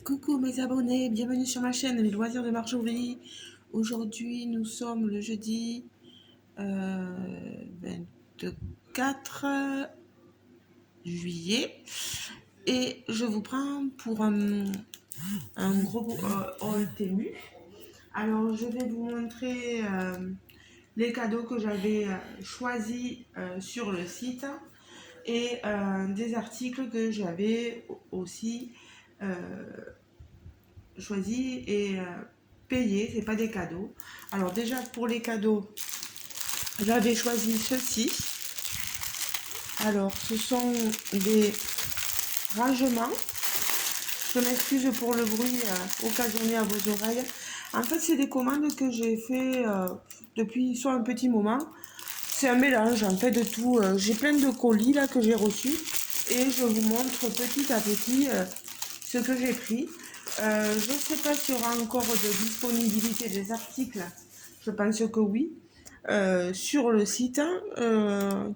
Coucou mes abonnés, bienvenue sur ma chaîne Les Loisirs de Marjorie. Aujourd'hui nous sommes le jeudi 24 juillet et je vous prends pour un gros haul Temu. Alors je vais vous montrer les cadeaux que j'avais choisis sur le site et des articles que j'avais aussi choisi et payé, c'est pas des cadeaux. Alors déjà pour les cadeaux, j'avais choisi ceci. Alors ce sont des rangements. Je m'excuse pour le bruit occasionné à vos oreilles. En fait, c'est des commandes que j'ai fait depuis soit un petit moment. C'est un mélange en fait de tout. J'ai plein de colis là que j'ai reçus et je vous montre petit à petit ce que j'ai pris. Je ne sais pas s'il y aura encore de disponibilité des articles. Je pense que oui. Sur le site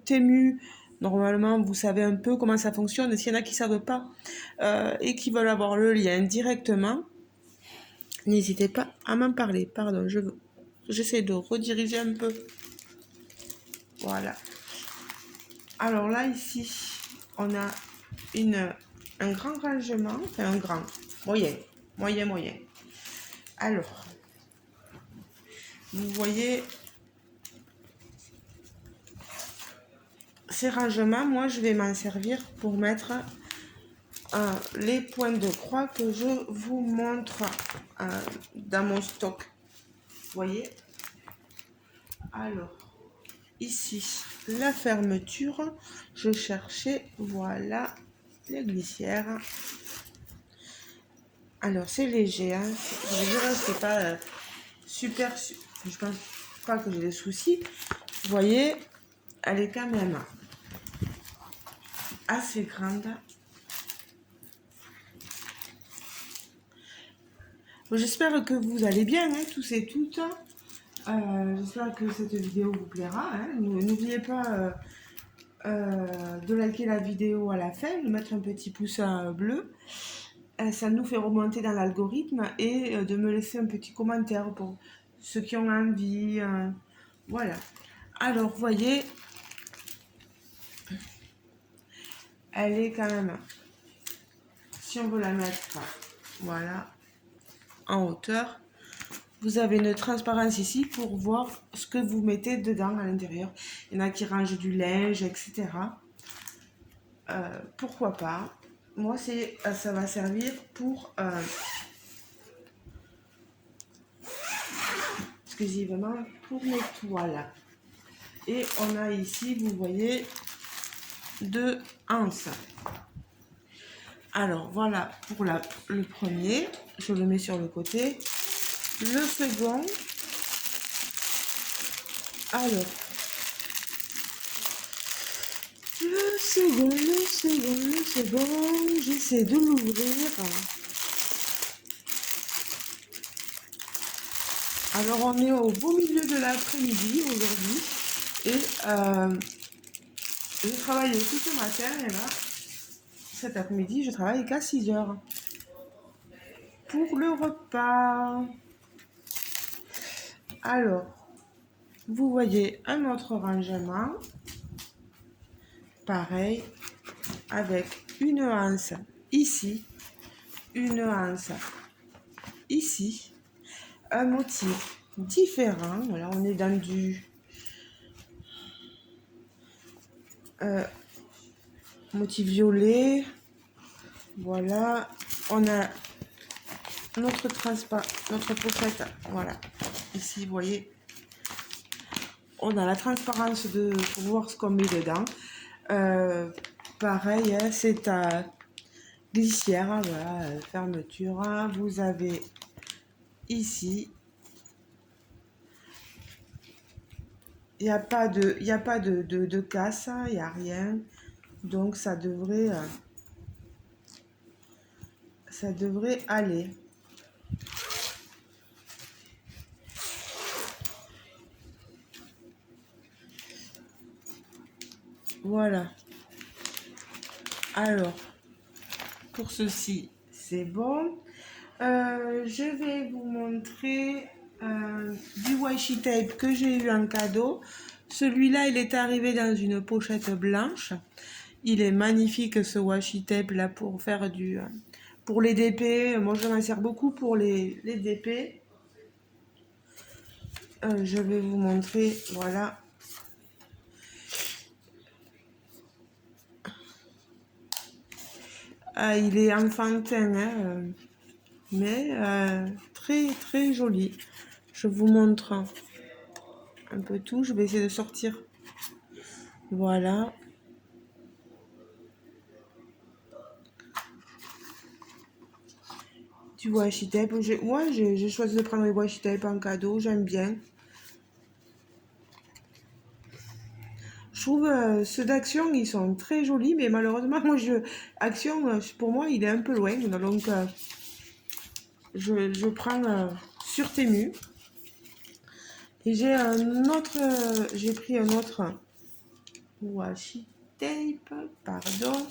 Temu, normalement, vous savez un peu comment ça fonctionne. S'il y en a qui ne savent pas et qui veulent avoir le lien directement, n'hésitez pas à m'en parler. Pardon, j'essaie de rediriger un peu. Voilà. Alors là, ici, on a un grand rangement, enfin un grand, moyen. Alors, vous voyez, ces rangements, moi, je vais m'en servir pour mettre les points de croix que je vous montre dans mon stock. Vous voyez? Alors, ici, la fermeture, je cherchais, voilà, les glissières. Alors, c'est léger, hein. Je veux dire, c'est pas super, je pense pas que j'ai des soucis. Vous voyez, elle est quand même assez grande. J'espère que vous allez bien, hein, tous et toutes. J'espère que cette vidéo vous plaira. Hein. N'oubliez pas de liker la vidéo à la fin, de mettre un petit pouce bleu. Ça nous fait remonter dans l'algorithme et de me laisser un petit commentaire pour ceux qui ont envie. Voilà. Alors, vous voyez, elle est quand même, si on veut la mettre, voilà, en hauteur. Vous avez une transparence ici pour voir ce que vous mettez dedans à l'intérieur. Il y en a qui rangent du linge, etc. Pourquoi pas. Moi, ça va servir pour exclusivement pour mes toiles. Et on a ici, vous voyez, 2 anses. Alors voilà pour le premier, je le mets sur le côté. Le second, alors le second, j'essaie de l'ouvrir. Alors on est au beau milieu de l'après-midi aujourd'hui et j'ai travaillé tout ce matin et là, cet après-midi, je travaille qu'à 6 heures pour le repas. Alors, vous voyez un autre rangement, pareil, avec une anse ici, une anse ici, un motif différent. Voilà, on est dans du motif violet. Voilà, on a notre pochette. Voilà, ici, vous voyez, on a la transparence pour voir ce qu'on met dedans. Pareil, hein, c'est à glissière, voilà, fermeture. Vous avez ici, il n'y a pas de casse, il n'y a rien. Donc ça devrait aller. Voilà. Alors, pour ceci, c'est bon. Je vais vous montrer du washi tape que j'ai eu en cadeau. Celui-là, il est arrivé dans une pochette blanche. Il est magnifique ce washi tape là pour faire pour les DP. Moi, je m'en sers beaucoup pour les DP. Je vais vous montrer, voilà. Il est enfantin, hein, mais très très joli. Je vous montre un peu tout. Je vais essayer de sortir. Voilà. Du washi tape. Moi, j'ai choisi de prendre les washi tape en cadeau. J'aime bien. Je trouve ceux d'Action, ils sont très jolis, mais malheureusement, Action, pour moi, il est un peu loin. Donc, je prends sur Temu. Et j'ai pris un autre washi tape, pardon,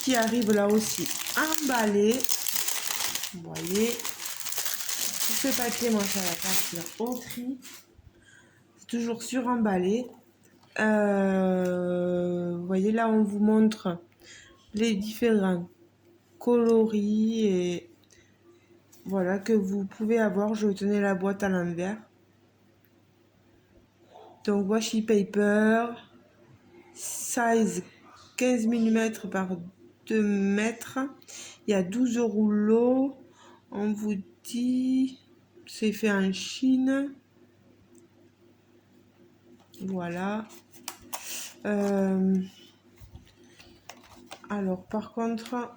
qui arrive là aussi emballé. Vous voyez, tout ce papier, moi, ça va partir au tri. C'est toujours sur-emballé. Vous voyez, là, on vous montre les différents coloris et voilà que vous pouvez avoir. Je tenais la boîte à l'envers. Donc, washi paper, size 15 mm par 2 mètres. Il y a 12 rouleaux. On vous dit, c'est fait en Chine. Voilà. Alors, par contre,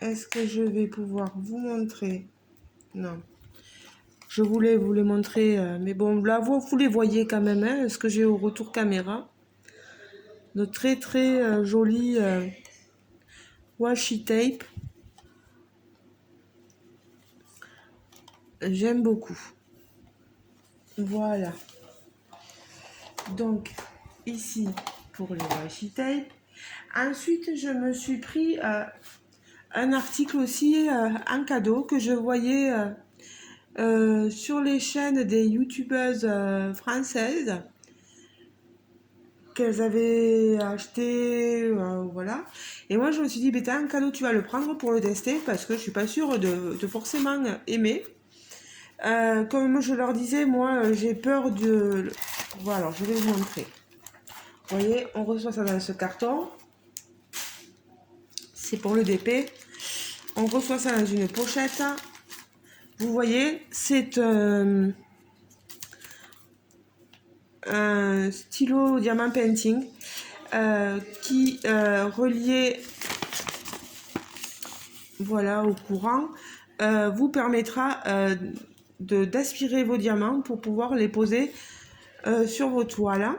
est-ce que je vais pouvoir vous montrer? Non. Je voulais vous les montrer, mais bon, là, vous les voyez quand même, hein, ce que j'ai au retour caméra. De très très joli washi tape. J'aime beaucoup. Voilà. Donc, ici, pour les washi tape. Ensuite, je me suis pris un article aussi en cadeau que je voyais sur les chaînes des youtubeuses françaises qu'elles avaient acheté, voilà. Et moi, je me suis dit, t'as un cadeau, tu vas le prendre pour le tester parce que je suis pas sûre de forcément aimer. Comme je leur disais, moi, j'ai peur de... Voilà, je vais vous montrer. Vous voyez, on reçoit ça dans ce carton. C'est pour le DP. On reçoit ça dans une pochette. Vous voyez, c'est un stylo diamant painting qui relié voilà, au courant vous permettra d'aspirer vos diamants pour pouvoir les poser sur vos toiles.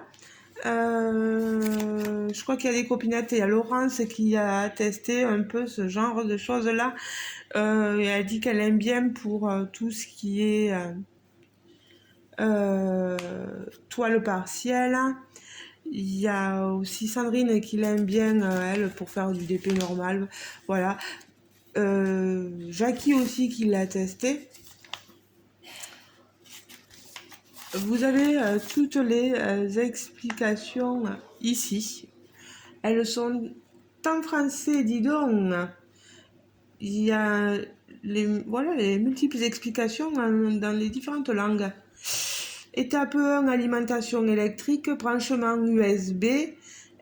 Je crois qu'il y a des copinettes et il y a Laurence qui a testé un peu ce genre de choses là et elle dit qu'elle aime bien pour tout ce qui est toile partielle. Il y a aussi Sandrine qui l'aime bien elle pour faire du DP normal, voilà. Jackie aussi qui l'a testé. Vous avez toutes les explications ici. Elles sont en français, dis donc. Il y a les multiples explications dans les différentes langues. Étape 1, alimentation électrique, branchement USB.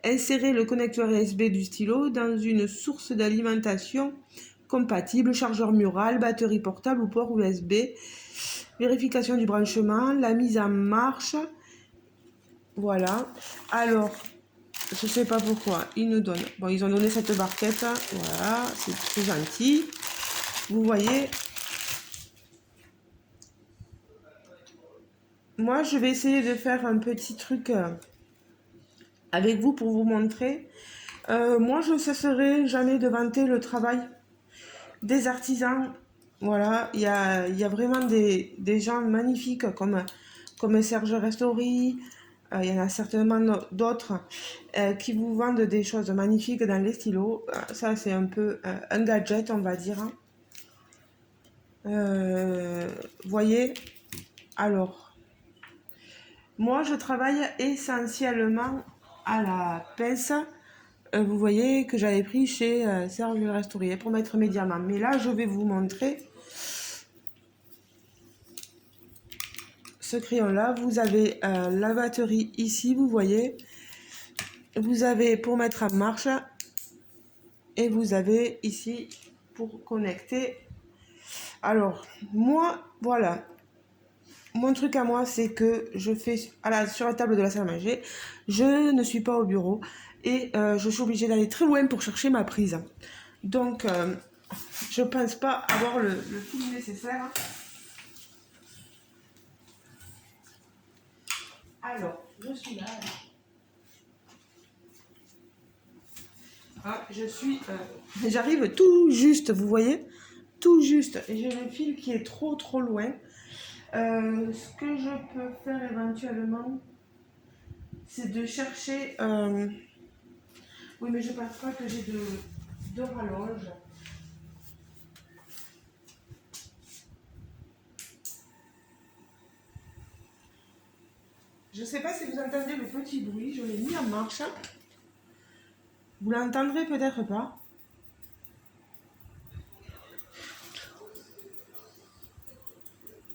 Insérer le connecteur USB du stylo dans une source d'alimentation compatible, chargeur mural, batterie portable ou port USB. Vérification du branchement, la mise en marche. Voilà. Alors, je sais pas pourquoi ils nous donnent. Bon, ils ont donné cette barquette. Voilà, c'est très gentil. Vous voyez. Moi, je vais essayer de faire un petit truc avec vous pour vous montrer. Moi, je ne cesserai jamais de vanter le travail des artisans. Voilà, il y a vraiment des gens magnifiques comme Serge Restori, il y en a certainement d'autres qui vous vendent des choses magnifiques dans les stylos. Ça, c'est un peu un gadget, on va dire. Voyez, alors, moi, je travaille essentiellement à la pince. Vous voyez que j'avais pris chez Serge le Restaurier pour mettre mes diamants. Mais là, je vais vous montrer ce crayon-là. Vous avez la batterie ici, vous voyez. Vous avez pour mettre en marche. Et vous avez ici pour connecter. Alors, moi, voilà. Mon truc à moi, c'est que je fais sur la table de la salle à manger. Je ne suis pas au bureau. Et je suis obligée d'aller très loin pour chercher ma prise. Donc, je pense pas avoir le fil nécessaire. Alors, je suis là. Ah, j'arrive tout juste, vous voyez, tout juste. Et j'ai le fil qui est trop loin. Ce que je peux faire éventuellement, c'est de chercher. Oui, mais je ne pense pas que j'ai de rallonge. Je ne sais pas si vous entendez le petit bruit, je l'ai mis en marche. Vous l'entendrez peut-être pas.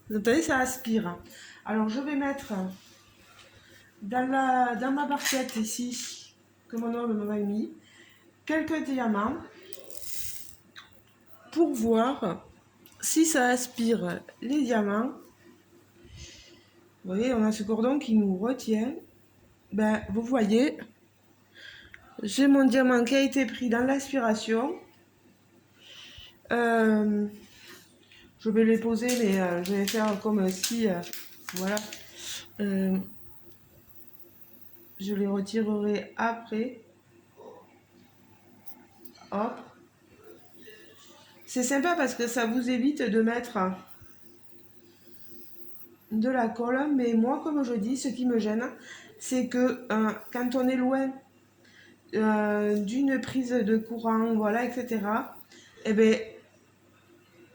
Vous entendez, ça aspire. Alors je vais mettre dans ma barquette ici, que mon homme m'a mis, quelques diamants pour voir si ça aspire les diamants. Vous voyez, on a ce cordon qui nous retient. Ben, vous voyez, j'ai mon diamant qui a été pris dans l'aspiration. Je vais les poser, mais je vais faire comme si, voilà. Je les retirerai après. Hop. C'est sympa parce que ça vous évite de mettre de la colle. Mais moi, comme je dis, ce qui me gêne, c'est que quand on est loin d'une prise de courant, voilà, etc., eh ben,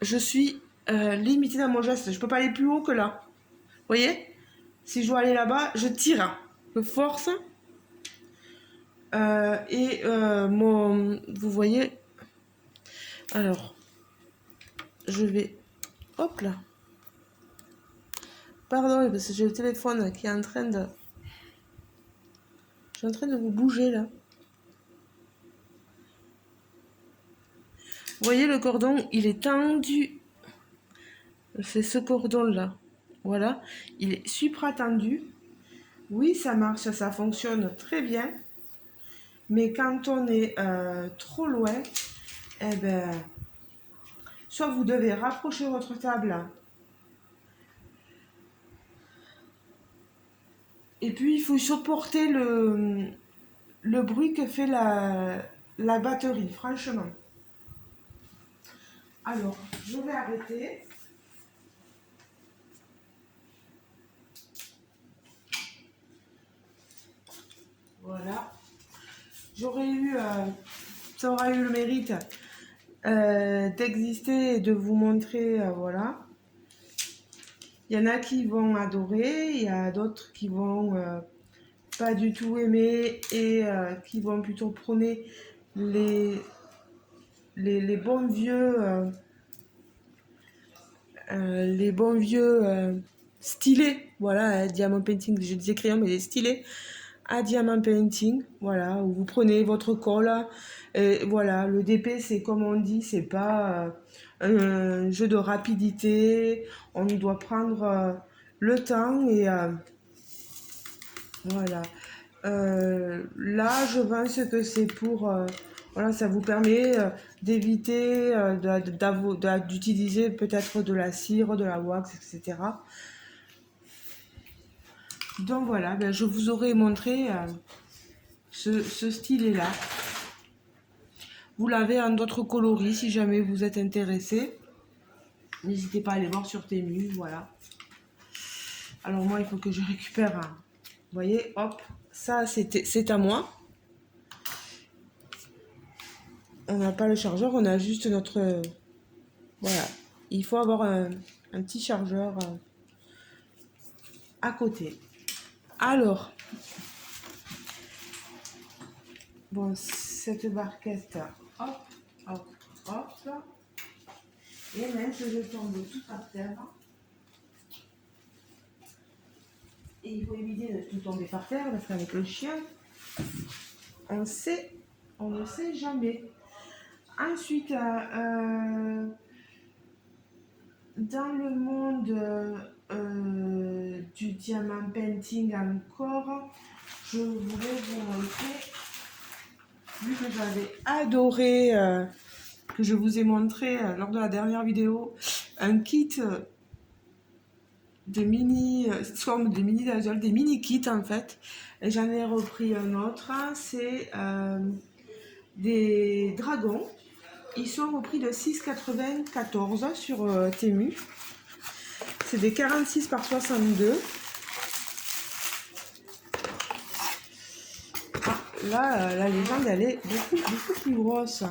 je suis limitée dans mon geste. Je peux pas aller plus haut que là. Vous voyez? Si je dois aller là-bas, je tire. Je force. Vous voyez, alors, je vais, hop là, pardon, parce que j'ai le téléphone qui est en train de, je suis en train de vous bouger là. Vous voyez le cordon, il est tendu, c'est ce cordon là, voilà, il est supra tendu. Oui, ça marche, ça fonctionne très bien, mais quand on est trop loin, eh ben, soit vous devez rapprocher votre table. Et puis, il faut supporter le bruit que fait la batterie, franchement. Alors, je vais arrêter. Voilà. Ça aura eu le mérite d'exister et de vous montrer, voilà. Il y en a qui vont adorer, il y a d'autres qui vont pas du tout aimer et qui vont plutôt prôner les bons vieux stylés, voilà, diamant painting, je disais crayon, mais les stylés à diamant painting, voilà, où vous prenez votre colle, et voilà, le DP, c'est comme on dit, c'est pas un jeu de rapidité, on doit prendre le temps et voilà. Là, je pense que c'est pour, voilà, ça vous permet d'éviter d'utiliser peut-être de la cire, de la wax, etc. Donc voilà, ben, je vous aurais montré ce stylet-là. Vous l'avez en d'autres coloris si jamais vous êtes intéressé. N'hésitez pas à aller voir sur Temu, voilà. Alors moi, il faut que je récupère voyez, hop, ça c'est à moi. On n'a pas le chargeur, on a juste notre... voilà, il faut avoir un petit chargeur à côté. Alors, bon, cette barquette, hop, hop, hop. Et même que je tombe tout par terre. Et il faut éviter de tout tomber par terre parce qu'avec le chien, on ne sait jamais. Ensuite, dans le monde du diamant painting encore, je voulais vous montrer, vu que j'avais adoré, que je vous ai montré lors de la dernière vidéo, un kit de mini, forme de mini dazzle, des mini kits en fait. Et j'en ai repris un autre, c'est des dragons. Ils sont au prix de 6,94 sur Temu. C'est des 46 par 62. Ah, là, la légende, elle est beaucoup plus grosse.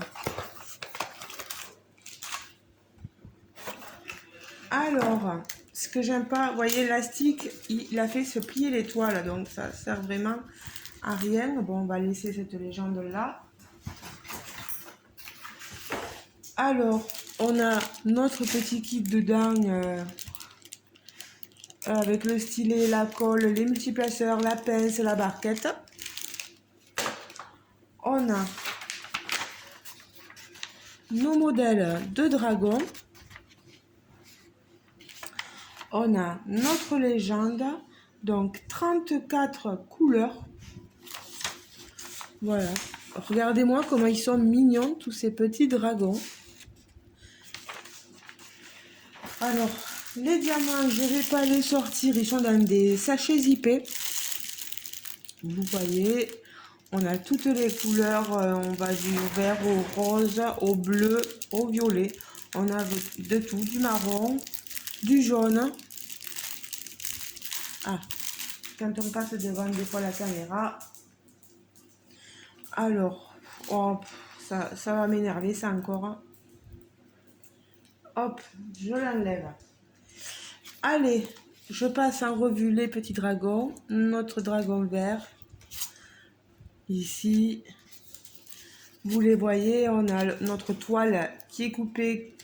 Alors, ce que j'aime pas, vous voyez, l'élastique, il a fait se plier les toiles, donc ça sert vraiment à rien. Bon, on va laisser cette légende là. Alors, on a notre petit kit dedans avec le stylet, la colle, les multiplaceurs, la pince, la barquette. On a nos modèles de dragon. On a notre légende, donc 34 couleurs. Voilà. Regardez-moi comment ils sont mignons, tous ces petits dragons. Alors, les diamants, je ne vais pas les sortir, ils sont dans des sachets zippés. Vous voyez, on a toutes les couleurs, on va du vert au rose, au bleu, au violet. On a de tout, du marron, du jaune. Ah, quand on passe devant des fois la caméra. Alors, oh, ça va m'énerver ça encore. Hop, je l'enlève. Allez, je passe en revue les petits dragons. Notre dragon vert. Ici, vous les voyez, on a notre toile qui est coupée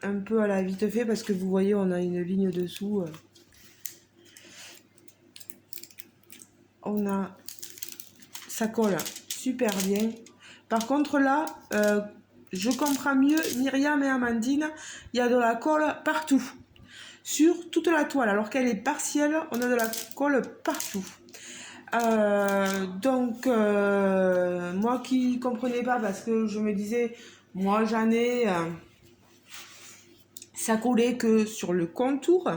un peu à la vite fait parce que vous voyez, on a une ligne dessous. On a, ça colle super bien. Par contre là, je comprends mieux Myriam et Amandine, il y a de la colle partout, sur toute la toile, alors qu'elle est partielle, on a de la colle partout. Donc, moi qui comprenais pas parce que je me disais, moi j'en ai, ça collait que sur le contour,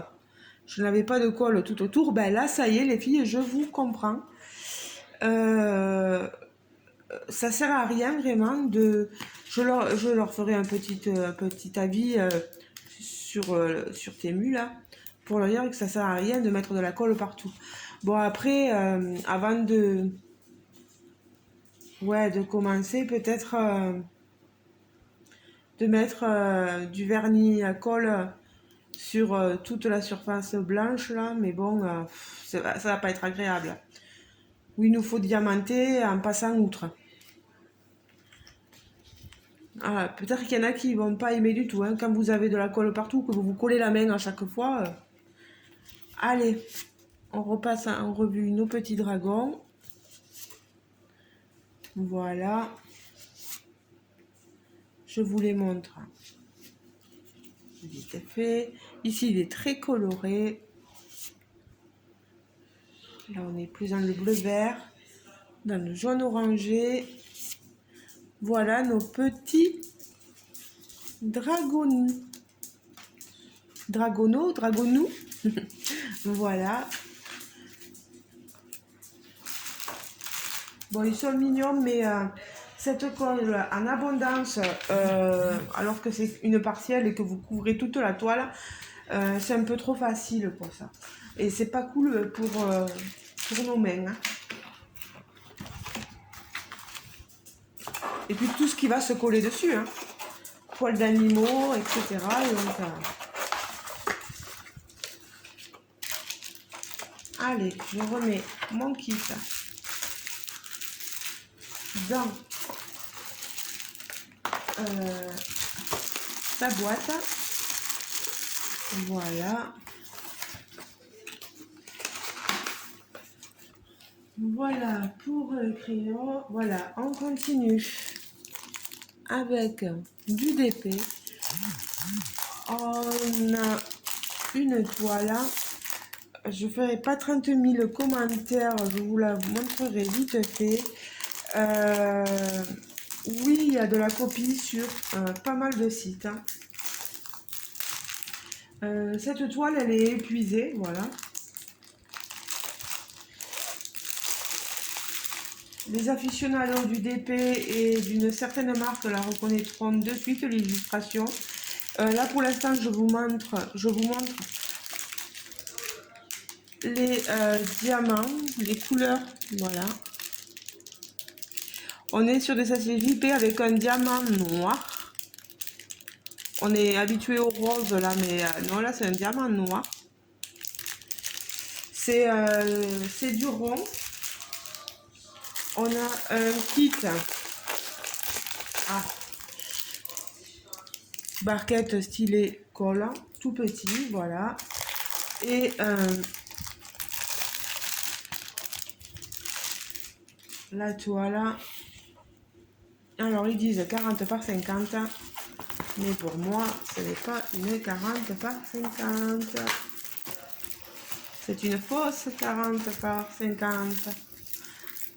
je n'avais pas de colle tout autour. Ben là, ça y est, les filles, je vous comprends. Ça sert à rien vraiment de... Je leur ferai un petit avis sur Temu là, pour leur dire que ça sert à rien de mettre de la colle partout. Bon après, avant de commencer, peut-être de mettre du vernis à colle sur toute la surface blanche là, mais bon, ça va pas être agréable. Oui, il nous faut diamanter en passant outre. Ah, peut-être qu'il y en a qui vont pas aimer du tout, hein, quand vous avez de la colle partout, que vous vous collez la main à chaque fois. Allez, on repasse en revue nos petits dragons. Voilà. Je vous les montre. Vite fait. Ici, il est très coloré. Là, on est plus dans le bleu-vert, dans le jaune orangé. Voilà nos petits dragonous. Dragonous. Voilà. Bon, ils sont mignons, mais cette colle en abondance, alors que c'est une partielle et que vous couvrez toute la toile, c'est un peu trop facile pour ça. Et c'est pas cool pour nos mains. Hein. Et puis tout ce qui va se coller dessus. Hein. Poils d'animaux, etc. Et donc, allez, je remets mon kit dans sa boîte. Voilà. Voilà pour le crayon. Voilà, on continue avec du DP. On a une toile. Je ne ferai pas 30 000 commentaires, je vous la montrerai vite fait. Oui, il y a de la copie sur pas mal de sites. Hein. Cette toile, elle est épuisée, voilà. Les aficionados du DP et d'une certaine marque la reconnaîtront de suite l'illustration. Là, pour l'instant, je vous montre les diamants, les couleurs, voilà. On est sur des sachets JP avec un diamant noir. On est habitué au rose là, mais non, là c'est un diamant noir. C'est du rond. On a un kit. Ah. Barquette stylet collant, tout petit, voilà. Et la toile. Alors ils disent 40 par 50. Mais pour moi, ce n'est pas une 40 par 50. C'est une fausse 40 par 50.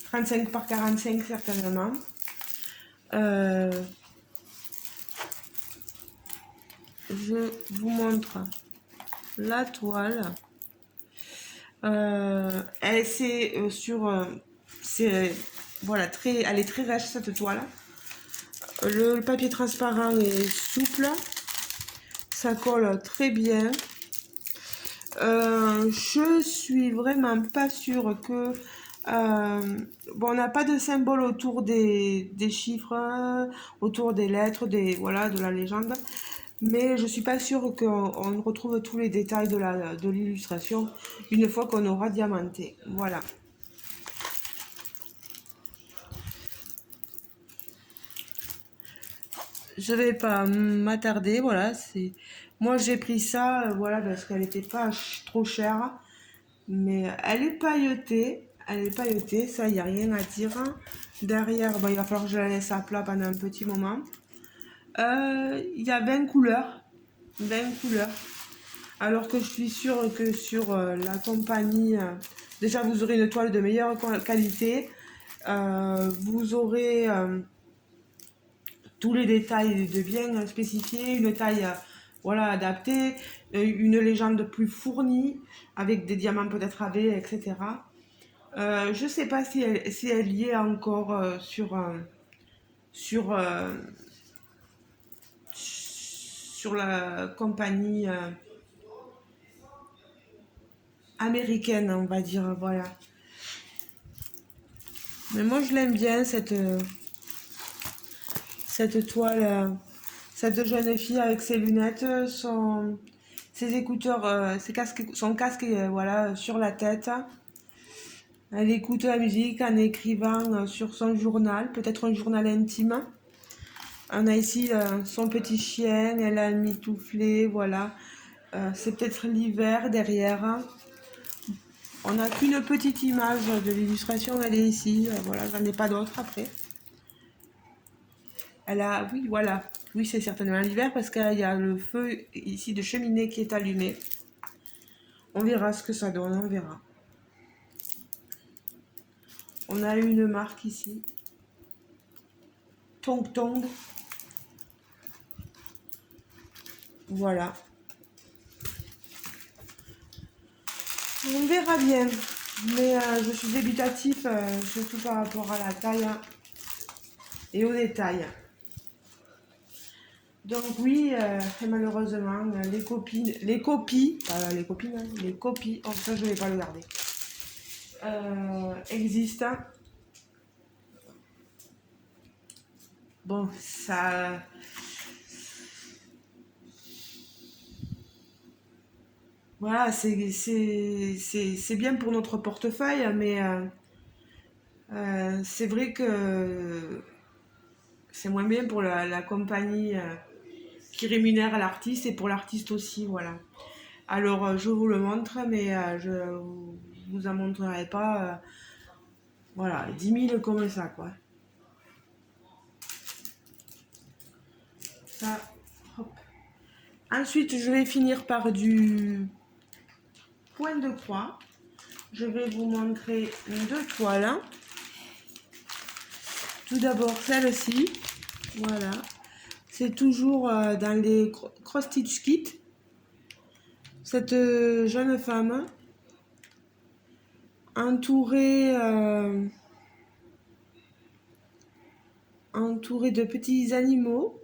35 par 45 certainement. Je vous montre la toile. Elle c'est sur voilà, elle est très rêche cette toile. Le papier transparent est souple, ça colle très bien. Je suis vraiment pas sûre que bon, on n'a pas de symbole autour des chiffres, autour des lettres, voilà, de la légende, mais je suis pas sûre qu'on retrouve tous les détails de l'illustration une fois qu'on aura diamanté. Voilà. Je vais pas m'attarder, voilà, moi j'ai pris ça, voilà, parce qu'elle n'était pas trop chère, mais elle est pailletée, ça y a rien à dire. Derrière, bon, il va falloir que je la laisse à plat pendant un petit moment. Il y a 20 couleurs, alors que je suis sûre que sur la compagnie, déjà vous aurez une toile de meilleure qualité, vous aurez tous les détails de bien spécifiés, une taille voilà, adaptée, une légende plus fournie, avec des diamants peut-être AB, etc. Je ne sais pas si elle y est encore sur la compagnie américaine, on va dire, voilà. Mais moi je l'aime bien cette toile, cette jeune fille avec ses lunettes, ses écouteurs, son casque voilà, sur la tête. Elle écoute la musique en écrivant sur son journal, peut-être un journal intime. On a ici son petit chien, elle a mitouflé, voilà. C'est peut-être l'hiver derrière. On n'a qu'une petite image de l'illustration, elle est ici. Voilà, j'en ai pas d'autres après. Elle a, oui, voilà. Oui, c'est certainement l'hiver parce qu'il y a le feu ici de cheminée qui est allumé. On verra ce que ça donne, on verra. On a une marque ici. Tong Tong. Voilà. On verra bien. Mais je suis débutatif, surtout par rapport à la taille et aux détails. Donc oui, et malheureusement, les copies, pas les copines, hein, les copies, oh ça je vais pas le garder, existent. Bon, ça, voilà, c'est bien pour notre portefeuille, mais c'est vrai que c'est moins bien pour la compagnie qui rémunère l'artiste et pour l'artiste aussi, voilà. Alors, je vous le montre, mais je vous en montrerai pas, voilà, 10 000 comme ça, quoi. Ça, hop. Ensuite, je vais finir par du point de croix. Je vais vous montrer deux toiles. Tout d'abord, celle-ci, voilà. C'est toujours dans les cross-stitch kits. Cette jeune femme entourée, entourée de petits animaux.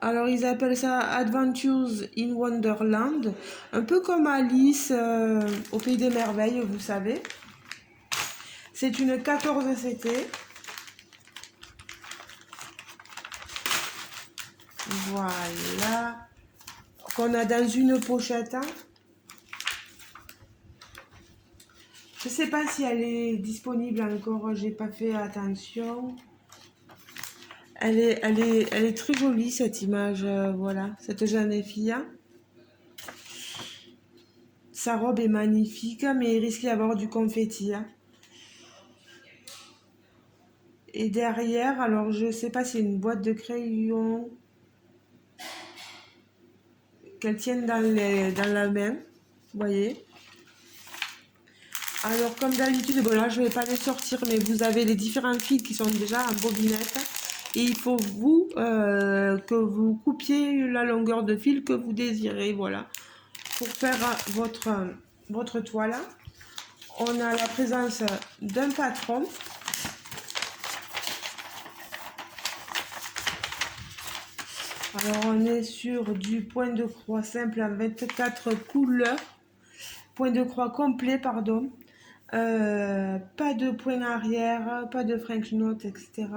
Alors ils appellent ça Adventures in Wonderland, un peu comme Alice au Pays des Merveilles, vous savez. C'est une 14 CT. Voilà. Qu'on a dans une pochette. Je sais pas si elle est disponible encore, j'ai pas fait attention. Elle est très jolie cette image, voilà, cette jeune fille. Sa robe est magnifique, mais il risque d'y avoir du confetti. Et derrière, alors je sais pas si c'est une boîte de crayon qu'elle tienne dans la main, vous voyez. Alors comme d'habitude, bon là je vais pas les sortir, mais vous avez les différents fils qui sont déjà en bobinette. Et il faut que vous coupiez la longueur de fil que vous désirez, voilà. Pour faire votre toile, on a la présence d'un patron. Alors on est sur du point de croix simple en 24 couleurs. Point de croix complet, pardon. Pas de point arrière, pas de French note, etc.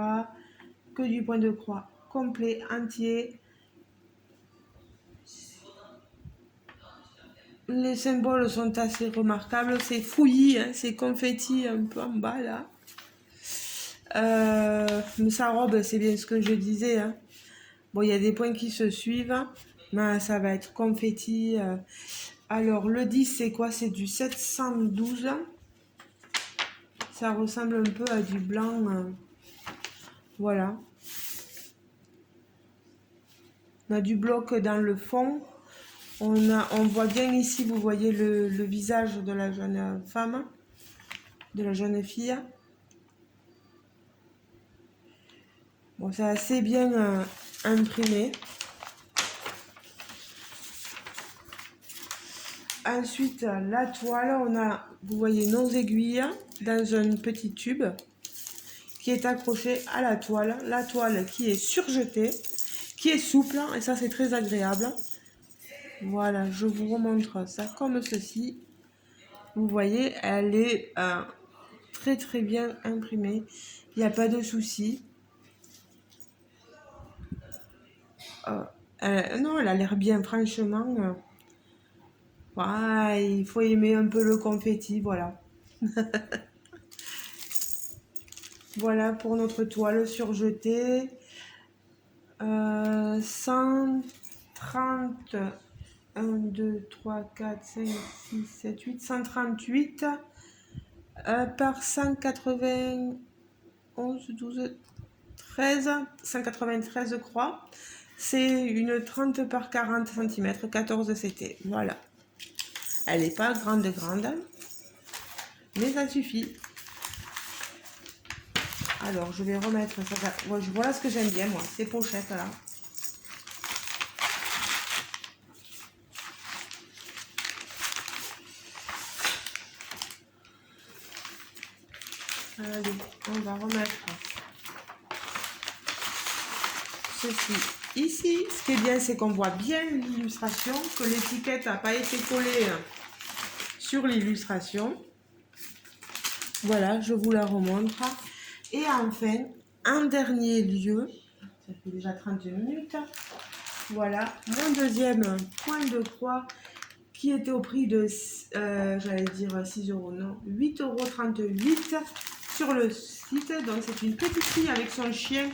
Que du point de croix complet, entier. Les symboles sont assez remarquables. C'est fouillis, hein, c'est confetti un peu en bas là. Mais sa robe, c'est bien ce que je disais. Hein. Bon, il y a des points qui se suivent, mais ça va être confetti. Alors, le 10, c'est quoi? C'est du 712. Ça ressemble un peu à du blanc. Voilà. On a du bloc dans le fond. On voit bien ici, vous voyez le visage de la jeune femme, de la jeune fille. Bon, c'est assez bien imprimé. Ensuite, la toile, vous voyez nos aiguilles dans un petit tube qui est accroché à la toile qui est surjetée, qui est souple, et ça c'est très agréable. Voilà, je vous remontre ça comme ceci. Vous voyez, elle est très très bien imprimée, il n'y a pas de souci. Non, elle a l'air bien, franchement. Il faut aimer un peu le confetti, voilà. Voilà pour notre toile surjetée. 130, 1, 2, 3, 4, 5, 6, 7, 8, 138 par 191, 12, 13, 193 je crois. C'est une 30 par 40 cm, 14 CT. Voilà. Elle n'est pas grande, mais ça suffit. Alors, je vais remettre ça. Voilà ce que j'aime bien, moi, ces pochettes là. Allez, on va remettre ceci ici. Ce qui est bien, c'est qu'on voit bien l'illustration, que l'étiquette n'a pas été collée sur l'illustration. Voilà, je vous la remontre. Et enfin, en dernier lieu, ça fait déjà 30 minutes, voilà, mon deuxième point de croix qui était au prix de, j'allais dire 6 euros, non, 8,38 € sur le site. Donc c'est une petite fille avec son chien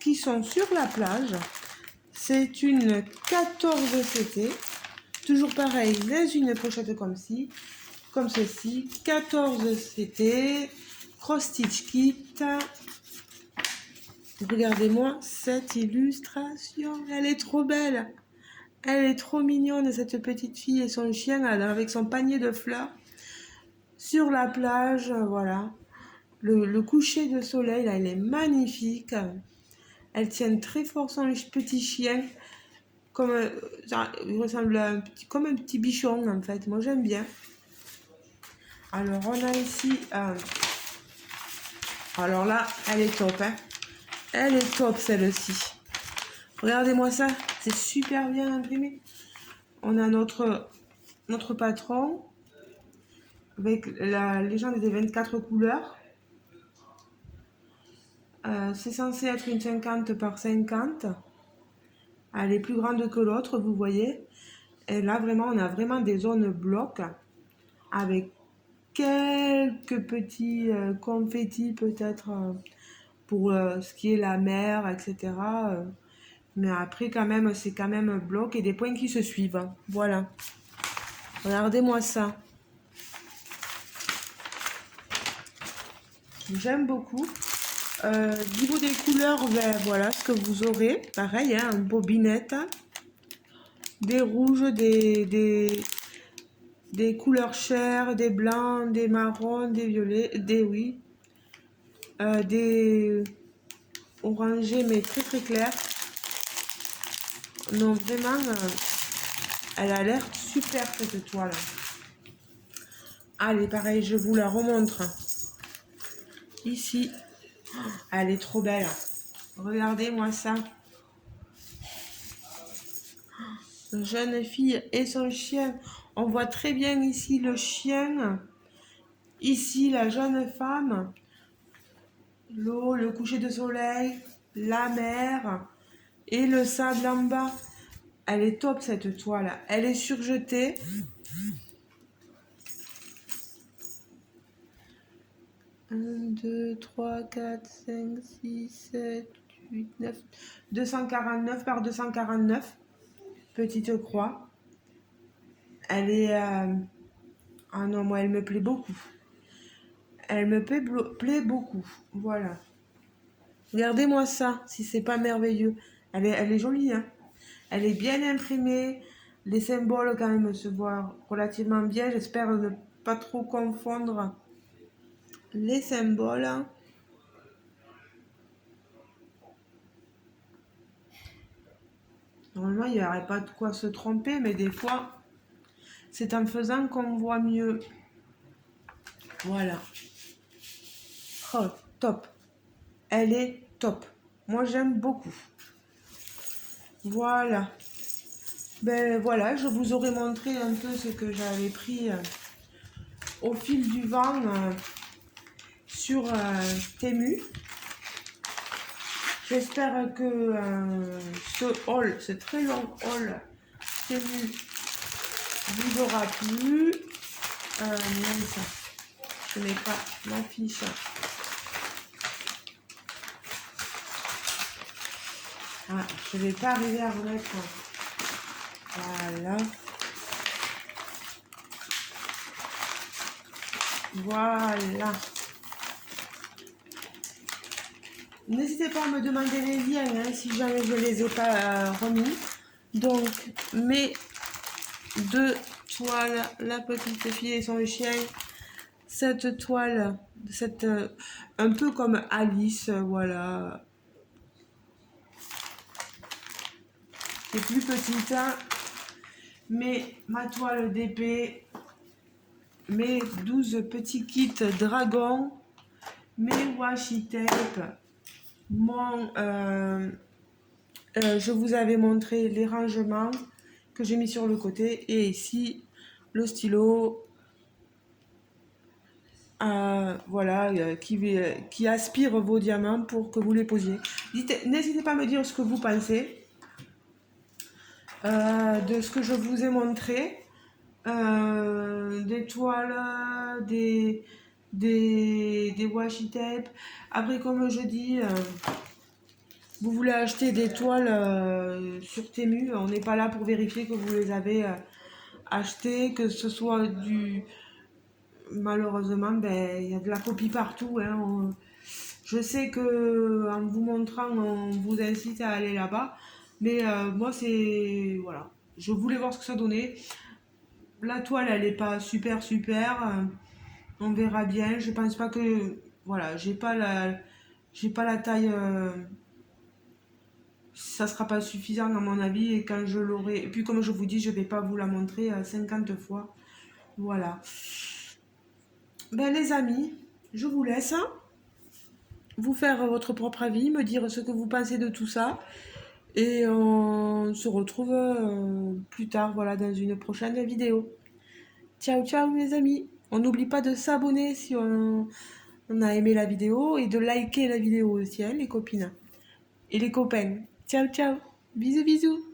qui sont sur la plage. C'est une 14 CT, toujours pareil, dans une pochette comme ceci, 14 CT, cross stitch kit. Regardez-moi cette illustration, elle est trop belle. Elle est trop mignonne, cette petite fille et son chien avec son panier de fleurs sur la plage. Voilà. Le coucher de soleil, là, il est magnifique. Elle tient très fort son petit chien. Il ressemble à comme un petit bichon, en fait. Moi, j'aime bien. Alors, on a ici... alors là, elle est top. Hein. Elle est top, celle-ci. Regardez-moi ça. C'est super bien imprimé. On a notre patron avec la légende des 24 couleurs. C'est censé être une 50 par 50. Elle est plus grande que l'autre, vous voyez. Et là, vraiment, on a vraiment des zones blocs avec quelques petits confettis peut-être pour ce qui est la mer, etc. Mais après, quand même, c'est quand même bloc et des points qui se suivent. Voilà. Regardez-moi ça. J'aime beaucoup. Niveau des couleurs, ben, voilà ce que vous aurez. Pareil, hein, en bobinette. Des rouges, des couleurs chères, des blancs, des marrons, des violets, des orangés mais très très clairs. Non, vraiment, elle a l'air super cette toile. Allez, pareil, je vous la remontre. Ici, elle est trop belle. Regardez-moi ça. Une jeune fille et son chien. On voit très bien ici le chien. Ici, la jeune femme. L'eau, le coucher de soleil, la mer et le sable en bas. Elle est top cette toile. Elle est surjetée. Un, 2, 3, 4, 5, 6, 7, 8, 9. 249 par 249. Petite croix. Elle est... Ah non, moi elle me plaît beaucoup. Elle me plaît beaucoup. Voilà. Regardez-moi ça, si c'est pas merveilleux. Elle est jolie, hein. Elle est bien imprimée. Les symboles, quand même, se voient relativement bien. J'espère ne pas trop confondre les symboles. Normalement, il n'y aurait pas de quoi se tromper, mais des fois, c'est en faisant qu'on voit mieux. Voilà. Oh, top. Elle est top. Moi, j'aime beaucoup. Voilà. Ben voilà, je vous aurais montré un peu ce que j'avais pris au fil du vent sur Temu. J'espère que ce haul, ce très long haul Temu vous aura plu. Mince, je n'ai pas ma fiche. Ah, je vais pas arriver à remettre. Voilà. Voilà. N'hésitez pas à me demander les liens hein, si jamais je les ai pas remis. Donc, mes deux toiles, la petite fille et son chien. Cette toile, un peu comme Alice, voilà. C'est plus petite, hein, mais ma toile d'épée, mes 12 petits kits dragons, mes washi tape, mon je vous avais montré les rangements que j'ai mis sur le côté. Et ici, le stylo, voilà, qui aspire vos diamants pour que vous les posiez. N'hésitez pas à me dire ce que vous pensez de ce que je vous ai montré. Des toiles, des washi tape. Après, comme je dis, vous voulez acheter des toiles sur Temu, on n'est pas là pour vérifier que vous les avez achetées, que ce soit du... Malheureusement, ben, il y a de la copie partout. Hein. Je sais que en vous montrant, on vous incite à aller là-bas, mais moi, c'est... Voilà. Je voulais voir ce que ça donnait. La toile, elle n'est pas super, super. On verra bien. Je pense pas que... Voilà, j'ai pas la taille... ça sera pas suffisant à mon avis et quand je l'aurai et puis comme je vous dis je vais pas vous la montrer 50 fois, voilà. Ben les amis, je vous laisse hein, vous faire votre propre avis, me dire ce que vous pensez de tout ça et on se retrouve plus tard, voilà, dans une prochaine vidéo. Ciao ciao mes amis, on n'oublie pas de s'abonner si on a aimé la vidéo et de liker la vidéo aussi hein, les copines et les copains. Ciao ciao, bisous bisous.